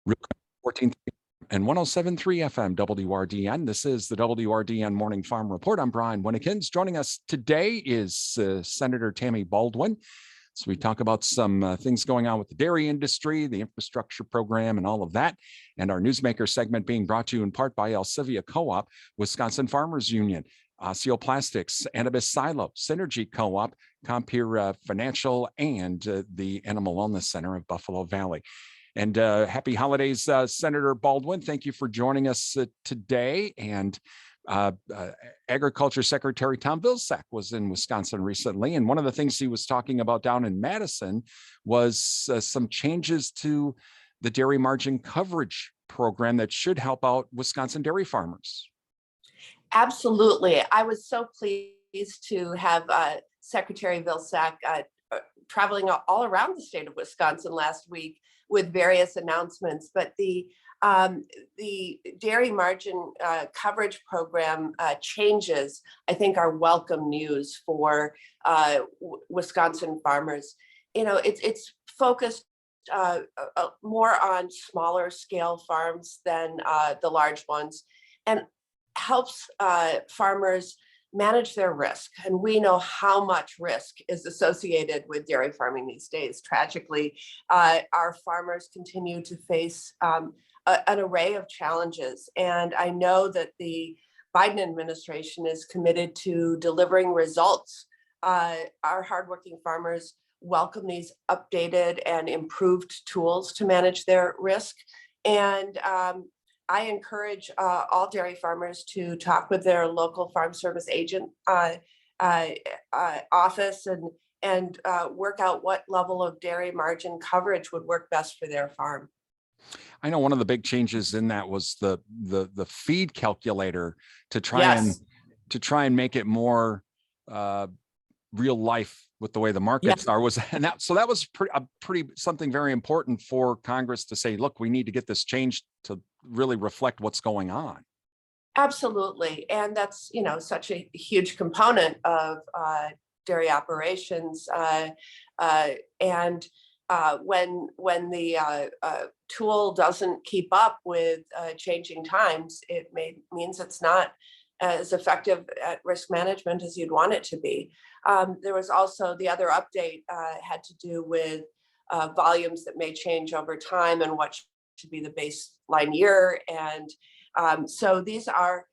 Real 14 and 107.3 FM WRDN. This is the WRDN Morning Farm Report. I'm Brian Winnekins. Joining us today is Senator Tammy Baldwin. So we talk about some things going on with the dairy industry, the infrastructure program, and all of that. And our Newsmaker segment being brought to you in part by Elsivia Co-op, Wisconsin Farmers Union, Osteoplastics, Annabis Silo, Synergy Co-op, Compeer Financial, and the Animal Wellness Center of Buffalo Valley. And happy holidays, Senator Baldwin. Thank you for joining us today. And Agriculture Secretary Tom Vilsack was in Wisconsin recently. And one of the things he was talking about down in Madison was some changes to the dairy margin coverage program that should help out Wisconsin dairy farmers. Absolutely. I was so pleased to have Secretary Vilsack traveling all around the state of Wisconsin last week with various announcements, but the dairy margin coverage program changes, I think, are welcome news for Wisconsin farmers. You know, it's focused more on smaller scale farms than the large ones, and helps farmers manage their risk. And we know how much risk is associated with dairy farming these days. Tragically, our farmers continue to face an array of challenges. And I know that the Biden administration is committed to delivering results. Our hardworking farmers welcome these updated and improved tools to manage their risk. And I encourage all dairy farmers to talk with their local farm service agent office and work out what level of dairy margin coverage would work best for their farm. I know one of the big changes in that was the feed calculator to try and make it more real life with the way the markets are. That was pretty something very important for Congress to say, look, we need to get this changed to really reflect what's going on. Absolutely. And that's, you know, such a huge component of dairy operations. When the tool doesn't keep up with changing times, it means it's not as effective at risk management as you'd want it to be. There was also the other update had to do with volumes that may change over time and what should be the baseline year. And so these are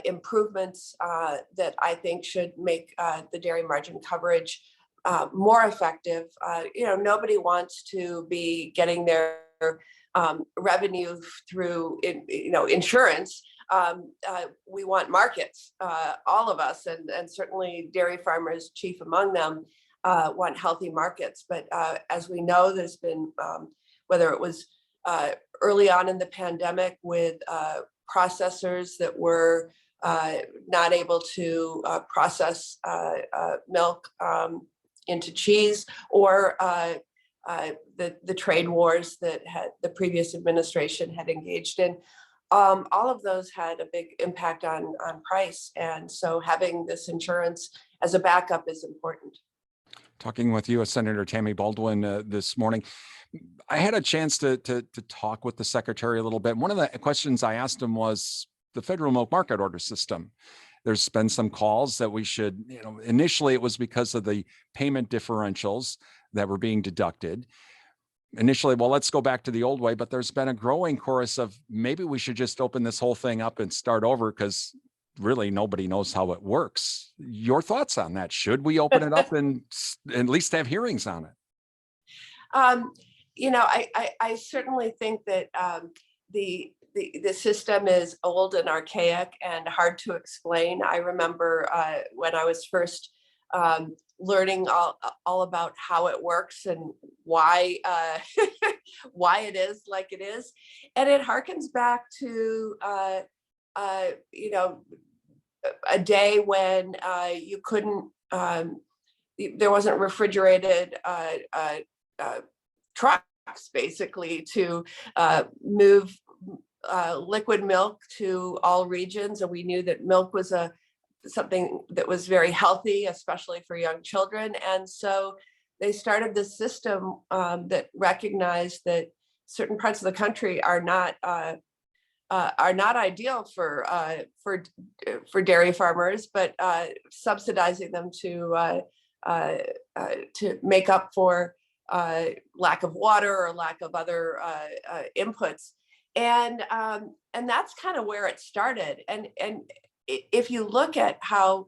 improvements that I think should make the dairy margin coverage more effective. Nobody wants to be getting their revenue through insurance. We want markets, all of us, and certainly dairy farmers, chief among them, want healthy markets. But as we know, there's been, whether it was early on in the pandemic with processors that were not able to process milk into cheese, or the trade wars that the previous administration had engaged in. All of those had a big impact on price. And so having this insurance as a backup is important. Talking with you, Senator Tammy Baldwin, this morning, I had a chance to talk with the secretary a little bit. One of the questions I asked him was the federal milk market order system. There's been some calls that we should, initially it was because of the payment differentials that were being deducted. Initially, well, let's go back to the old way, but there's been a growing chorus of maybe we should just open this whole thing up and start over because really nobody knows how it works. Your thoughts on that? Should we open it up and at least have hearings on it? I certainly think that the system is old and archaic and hard to explain. I remember when I was first learning all about how it works and why why it is like it is, and it harkens back to a day when you couldn't, there wasn't refrigerated trucks basically to move liquid milk to all regions, and we knew that milk was something that was very healthy, especially for young children. And so they started this system that recognized that certain parts of the country are not ideal for dairy farmers, but subsidizing them to make up for lack of water or lack of other inputs, and that's kind of where it started. And if you look at how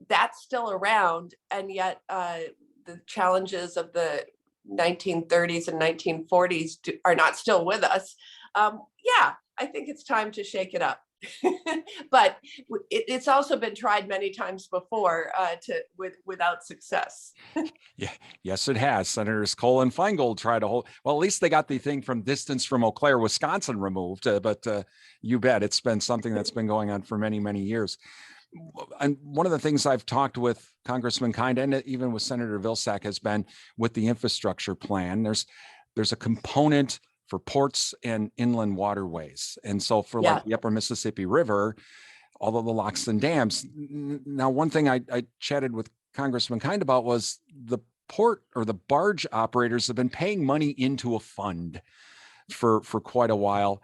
that's still around, and yet the challenges of the 1930s and 1940s are not still with us, yeah, I think it's time to shake it up. But it's also been tried many times before without success. Yeah, yes, it has. Senators Cole and Feingold tried to hold. Well, at least they got the thing from distance from Eau Claire, Wisconsin, removed. But you bet it's been something that's been going on for many, many years. And one of the things I've talked with Congressman Kind and even with Senator Vilsack has been with the infrastructure plan. There's a component for ports and inland waterways. And so for like the upper Mississippi River, all of the locks and dams. Now, one thing I chatted with Congressman Kind about was the port or the barge operators have been paying money into a fund for quite a while.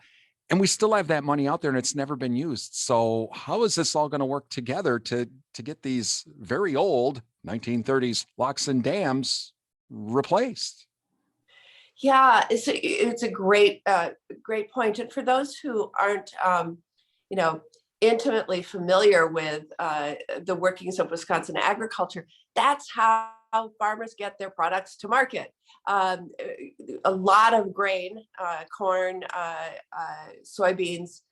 And we still have that money out there and it's never been used. So how is this all going to work together to get these very old 1930s locks and dams replaced? Yeah, it's a great point. And for those who aren't, intimately familiar with the workings of Wisconsin agriculture, that's how farmers get their products to market. A lot of grain, corn, soybeans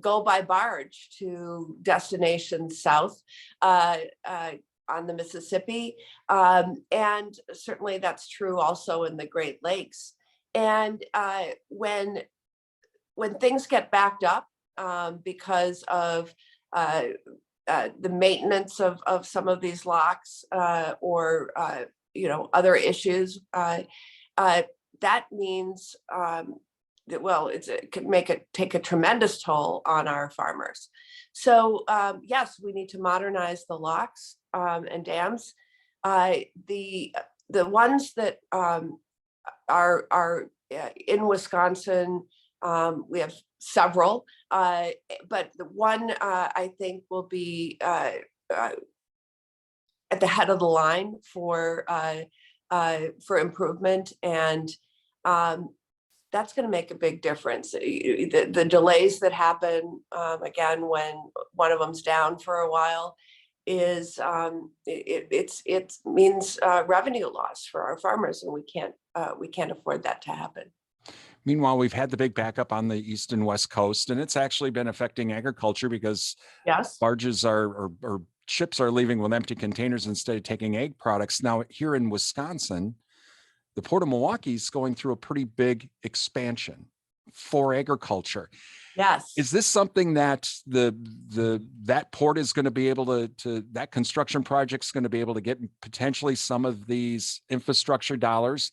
go by barge to destinations south on the Mississippi. And certainly that's true also in the Great Lakes. And when things get backed up because of the maintenance of some of these locks or other issues, that means it could take a tremendous toll on our farmers. So yes, we need to modernize the locks and dams. The ones that are in Wisconsin, we have several, but the one I think will be at the head of the line for improvement, and that's going to make a big difference. The delays that happen, again, when one of them's down for a while, is it means revenue loss for our farmers, and we can't afford that to happen. Meanwhile, we've had the big backup on the east and west coast, and it's actually been affecting agriculture because barges or ships are leaving with empty containers instead of taking egg products. Now here in Wisconsin, the Port of Milwaukee is going through a pretty big expansion for agriculture. Yes. Is this something that that port is going to be able to that construction project's going to be able to get potentially some of these infrastructure dollars?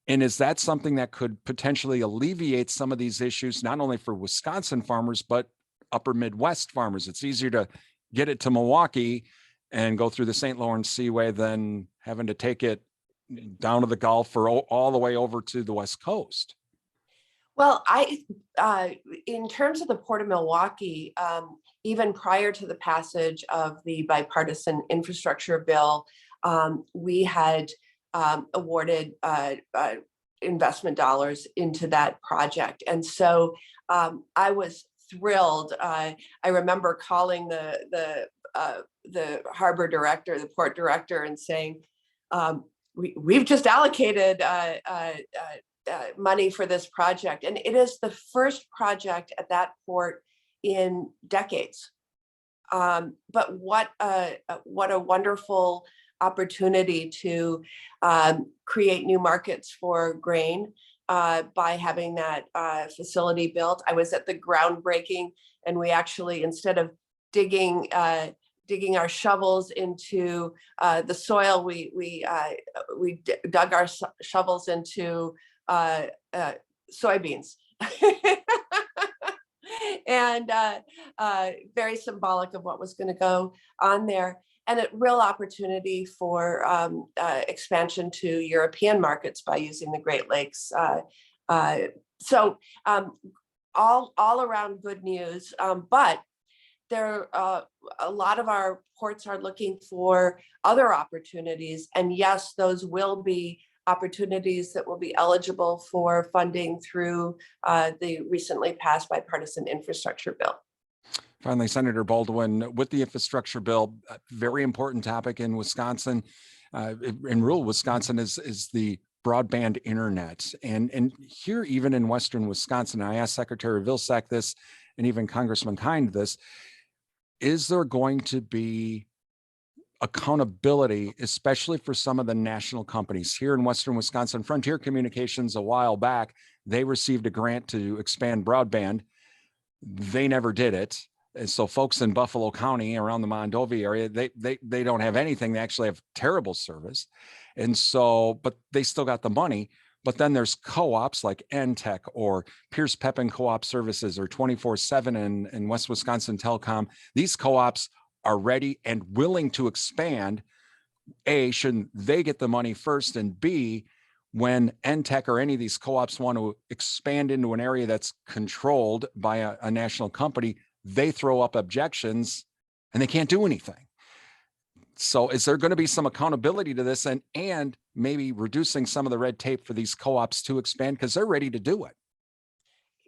And is that something that could potentially alleviate some of these issues, not only for Wisconsin farmers, but upper Midwest farmers? It's easier to get it to Milwaukee and go through the St. Lawrence Seaway than having to take it down to the Gulf or all the way over to the West Coast. Well, in terms of the Port of Milwaukee, even prior to the passage of the bipartisan infrastructure bill, we had awarded investment dollars into that project. And so I was thrilled. I remember calling the harbor director, the port director, and saying, we've just allocated money for this project. And it is the first project at that port in decades. But what a wonderful opportunity to create new markets for grain by having that facility built. I was at the groundbreaking, and we actually, instead of digging our shovels into the soil, we dug our shovels into soybeans. And very symbolic of what was going to go on there. And a real opportunity for expansion to European markets by using the Great Lakes So all around good news, but there a lot of our ports are looking for other opportunities, and yes, those will be opportunities that will be eligible for funding through the recently passed bipartisan infrastructure bill. Finally, Senator Baldwin, with the infrastructure bill, a very important topic in Wisconsin, in rural Wisconsin, is the broadband internet. And here, even in Western Wisconsin, I asked Secretary Vilsack this, and even Congressman Kind this, is there going to be accountability, especially for some of the national companies here in Western Wisconsin? Frontier Communications, a while back, they received a grant to expand broadband. They never did it. And so folks in Buffalo County around the Mondovi area, they don't have anything. They actually have terrible service. And so, but they still got the money. But then there's co-ops like NTech or Pierce Pepin Co-op Services or 24/7 in West Wisconsin Telecom. These co-ops are ready and willing to expand. A, shouldn't they get the money first? And B, when NTech or any of these co-ops want to expand into an area that's controlled by a national company, they throw up objections and they can't do anything. So is there going to be some accountability to this, and maybe reducing some of the red tape for these co-ops to expand because they're ready to do it?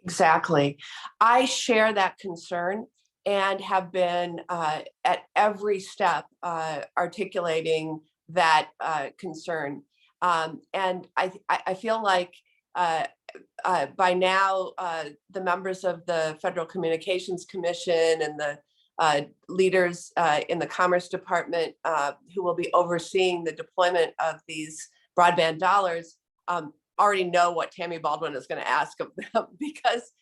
Exactly. I share that concern and have been at every step articulating that concern. And I feel like by now the members of the Federal Communications Commission and the leaders in the Commerce Department who will be overseeing the deployment of these broadband dollars already know what Tammy Baldwin is going to ask of them, because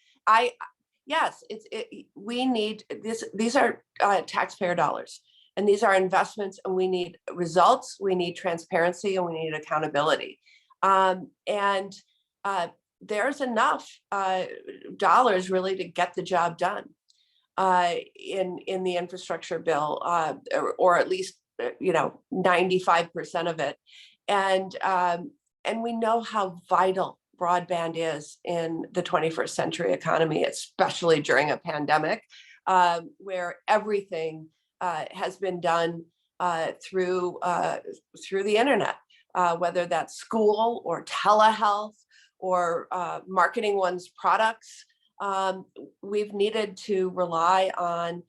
we need this. These are taxpayer dollars, and these are investments, and we need results, we need transparency, and we need accountability. And there's enough dollars really to get the job done in the infrastructure bill, or at least 95% of it. And we know how vital broadband is in the 21st century economy, especially during a pandemic, where everything has been done through the internet, whether that's school or telehealth or marketing one's products. We've needed to rely on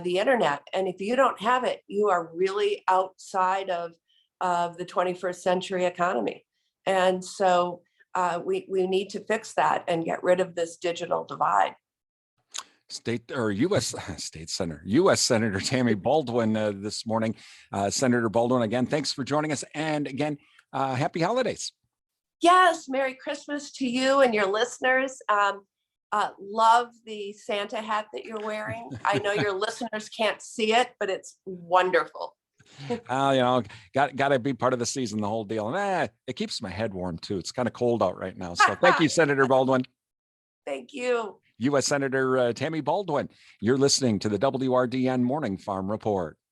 the internet. And if you don't have it, you are really outside of the 21st century economy. And so we need to fix that and get rid of this digital divide. U.S. Senator Tammy Baldwin this morning. Senator Baldwin, again, thanks for joining us. And again, happy holidays. Yes, Merry Christmas to you and your listeners. Love the Santa hat that you're wearing. I know your listeners can't see it, but it's wonderful. Got to be part of the season, the whole deal. And it keeps my head warm too. It's kind of cold out right now. So thank you, Senator Baldwin. Thank you. U.S. Senator Tammy Baldwin. You're listening to the WRDN Morning Farm Report.